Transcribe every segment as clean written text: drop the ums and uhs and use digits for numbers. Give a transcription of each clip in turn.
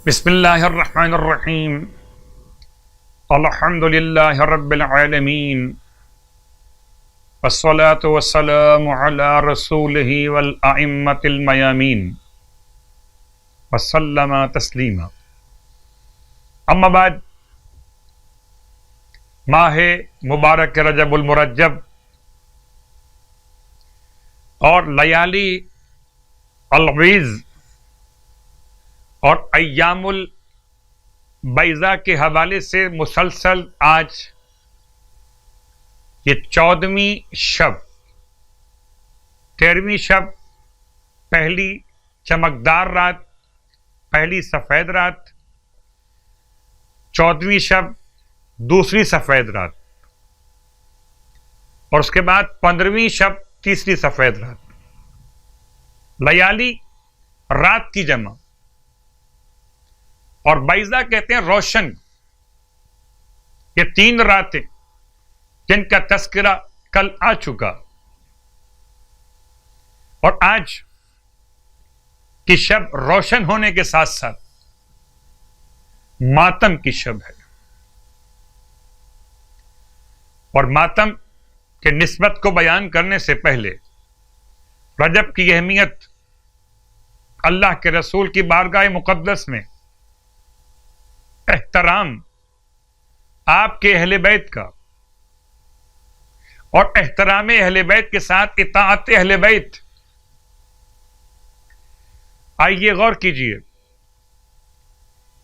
بسم اللہ الرحمن الرحیم الحمد للہ رب العالمین والصلاة والسلام علی رسولہ والائمة المیامین وسلم تسلیما. اما بعد، ماہ مبارک رجب المرجب اور لیالی الغیظ اور ایام البیضاء کے حوالے سے مسلسل آج یہ 14ویں شب، 13ویں شب پہلی چمکدار رات، پہلی سفید رات، 14ویں شب دوسری سفید رات، اور اس کے بعد 15ویں شب تیسری سفید رات. لیالی رات کی جمع، اور بیضاء کہتے ہیں روشن. یہ 3 راتیں جن کا تذکرہ کل آ چکا، اور آج کی شب روشن ہونے کے ساتھ ساتھ ماتم کی شب ہے. اور ماتم کے نسبت کو بیان کرنے سے پہلے رجب کی اہمیت، اللہ کے رسول کی بارگاہ مقدس میں احترام آپ کے اہل بیت کا، اور احترام اہل بیت کے ساتھ اطاعت اہل بیت. آئیے غور کیجئے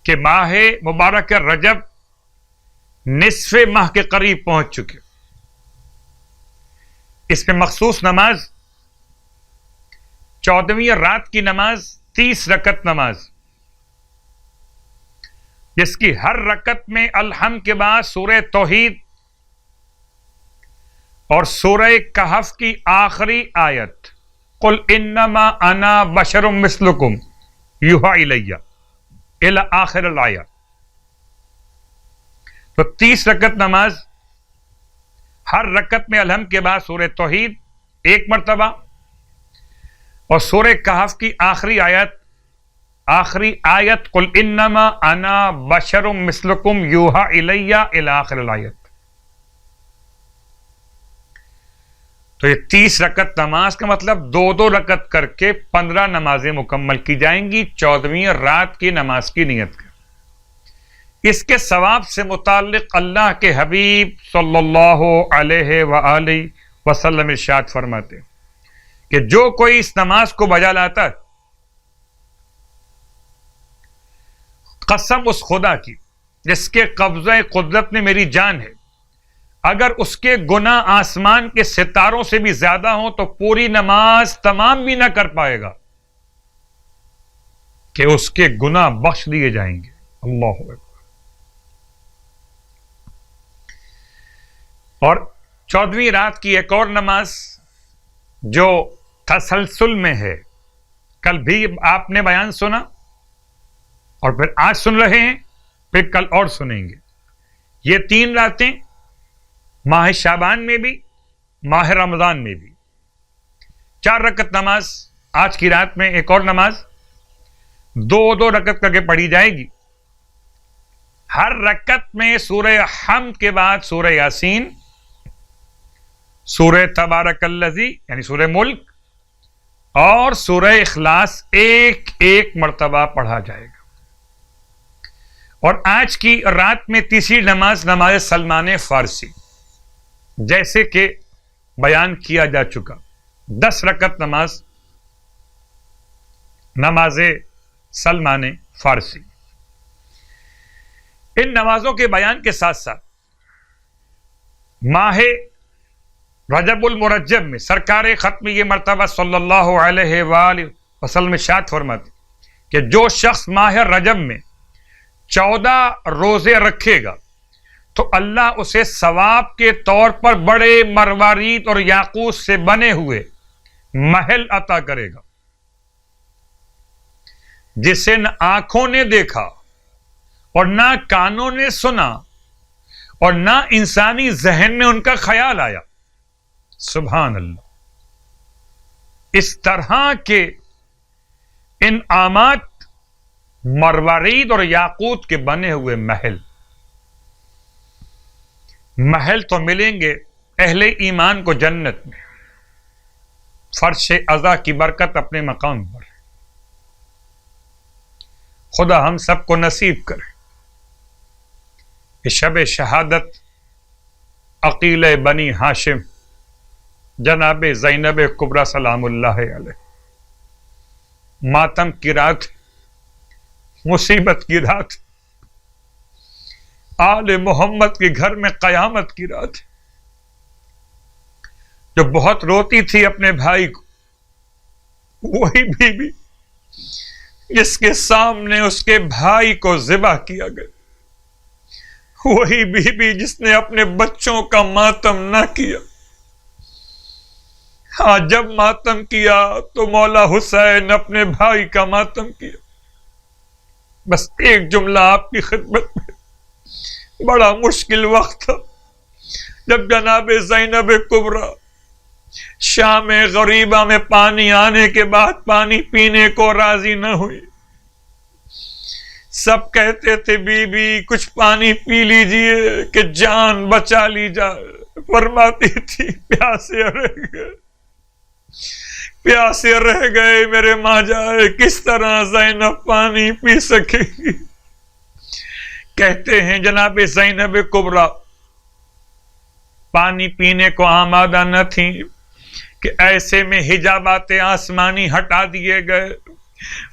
کہ ماہ مبارک رجب نصف ماہ کے قریب پہنچ چکے. اس میں مخصوص نماز 14ویں رات کی نماز 30 رکعت نماز، جس کی ہر رکعت میں الحمد کے بعد سورہ توحید اور سورہ کہف کی آخری آیت قل انما انا بشر مثلکم یوحی الی الی آخر الآیہ. تو 30 رکعت نماز، ہر رکعت میں الحمد کے بعد سورہ توحید 1 مرتبہ اور سورہ کہف کی آخری آیت قل انما انا بشر مثلکم یوحی الی الی آخر الآیت. تو یہ 30 رکعت نماز کا مطلب 2 رکعت کر کے 15 نمازیں مکمل کی جائیں گی 14ویں رات کی نماز کی نیت کا. اس کے ثواب سے متعلق اللہ کے حبیب صلی اللہ علیہ وآلہ وسلم ارشاد فرماتے کہ جو کوئی اس نماز کو بجا لاتا ہے، قسم اس خدا کی جس کے قبضہ قدرت میں میری جان ہے، اگر اس کے گناہ آسمان کے ستاروں سے بھی زیادہ ہوں تو پوری نماز تمام بھی نہ کر پائے گا کہ اس کے گناہ بخش دیے جائیں گے. اللہ اکبر. اور 14ویں رات کی ایک اور نماز جو تسلسل میں ہے، کل بھی آپ نے بیان سنا اور پھر آج سن رہے ہیں، پھر کل اور سنیں گے. یہ 3 راتیں ماہ شعبان میں بھی، ماہ رمضان میں بھی 4 رکعت نماز. آج کی رات میں ایک اور نماز 2 رکعت کر کے پڑھی جائے گی. ہر رکعت میں سورہ حمد کے بعد سورہ یاسین، سورہ تبارک الذی یعنی سورہ ملک اور سورہ اخلاص ایک مرتبہ پڑھا جائے گا. اور آج کی رات میں تیسری نماز، نماز سلمان فارسی، جیسے کہ بیان کیا جا چکا 10 رکعت نماز، نماز سلمان فارسی. ان نمازوں کے بیان کے ساتھ ساتھ ماہ رجب المرجب میں سرکار ختم یہ مرتبہ صلی اللہ علیہ وآلہ وسلم ارشاد فرماتے کہ جو شخص ماہ رجب میں 14 روزے رکھے گا تو اللہ اسے ثواب کے طور پر بڑے مروارید اور یاقوت سے بنے ہوئے محل عطا کرے گا، جسے نہ آنکھوں نے دیکھا اور نہ کانوں نے سنا اور نہ انسانی ذہن میں ان کا خیال آیا. سبحان اللہ. اس طرح کے انعامات مروارید اور یاقوت کے بنے ہوئے محل تو ملیں گے اہل ایمان کو جنت میں، فرش عزا کی برکت اپنے مقام پر۔ خدا ہم سب کو نصیب کرے کہ شب شہادت عقیل بنی ہاشم جناب زینب کبریٰ سلام اللہ علیہ، ماتم کی رات، مصیبت کی رات، آل محمد کے گھر میں قیامت کی رات، جو بہت روتی تھی اپنے بھائی کو، وہی بی بی جس کے سامنے اس کے بھائی کو ذبح کیا گیا، وہی بی بی جس نے اپنے بچوں کا ماتم نہ کیا۔ ہاں، جب ماتم کیا تو مولا حسین اپنے بھائی کا ماتم کیا۔ بس ایک جملہ آپ کی خدمت میں، بڑا مشکل وقت تھا جب جناب زینب کبریٰ شام غریبہ میں پانی آنے کے بعد پانی پینے کو راضی نہ ہوئی۔ سب کہتے تھے بی بی کچھ پانی پی لیجئے کہ جان بچا لی جائے، فرماتی تھی پیاسے رہ گئے میرے ماں جائے، کس طرح زینب پانی پی سکے گی۔ کہتے ہیں جناب زینب کبریٰ پانی پینے کو آمادہ نہ تھی کہ ایسے میں حجابات آسمانی ہٹا دیے گئے،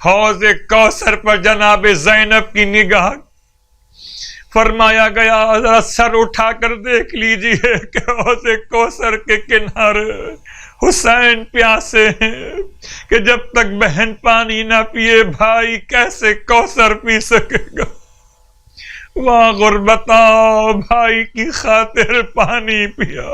حوض کوثر پر جناب زینب کی نگاہ، فرمایا گیا ذرا سر اٹھا کر دیکھ لیجئے کہ حوض کوثر کے کنارے حسین پیاسے ہیں کہ جب تک بہن پانی نہ پیے بھائی کیسے کوثر پی سکے گا۔ وہاں غربتا بھائی کی خاطر پانی پیا۔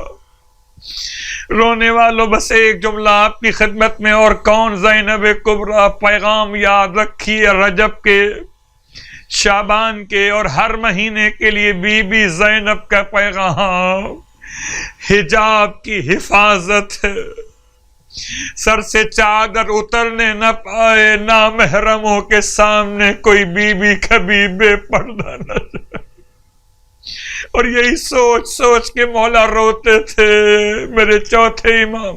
رونے والوں بس ایک جملہ آپ کی خدمت میں، اور کون زینب کبریٰ، پیغام یاد رکھیے، رجب کے، شعبان کے اور ہر مہینے کے لیے بی بی زینب کا پیغام حجاب کی حفاظت ہے۔ سر سے چادر اترنے نہ پائے، نامحرموں کے سامنے کوئی بی بی کبھی بے پردہ نہ جائے۔ اور یہی سوچ سوچ کے مولا روتے تھے۔ میرے چوتھے امام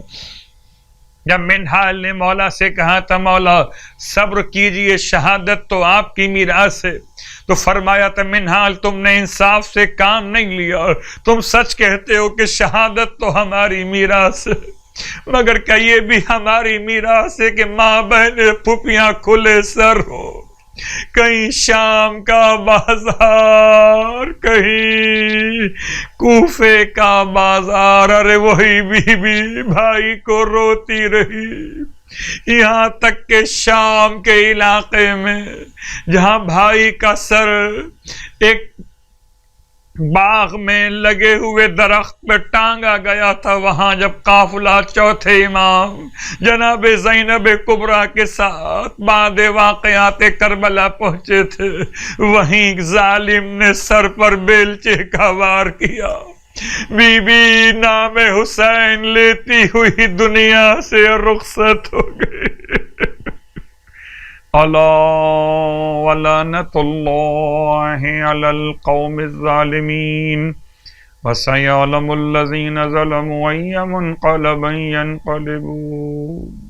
جب منہال نے مولا سے کہا تھا مولا صبر کیجئے، شہادت تو آپ کی میراث ہے، تو فرمایا تھا منہال تم نے انصاف سے کام نہیں لیا، تم سچ کہتے ہو کہ شہادت تو ہماری میراث ہے، مگر کیا یہ بھی ہماری میراث ہے کہ ماں بہنیں پھوپھیاں کھلے سر ہو، کہیں شام کا بازار، کہیں کوفے کا بازار، ارے وہی بی بی بھائی کو روتی رہی، یہاں تک کہ شام کے علاقے میں جہاں بھائی کا سر ایک باغ میں لگے ہوئے درخت پہ ٹانگا گیا تھا، وہاں جب قافلہ چوتھے امام جناب زینب کبریٰ کے ساتھ بعد واقعات کربلا پہنچے تھے، وہیں ظالم نے سر پر بیلچے کا وار کیا، بی بی نام حسین لیتی ہوئی دنیا سے رخصت ہو گئی۔ الا ولعنۃ اللہ علی القوم الظالمین وسیعلم الذین ظلموا ای منقلب ینقلبون۔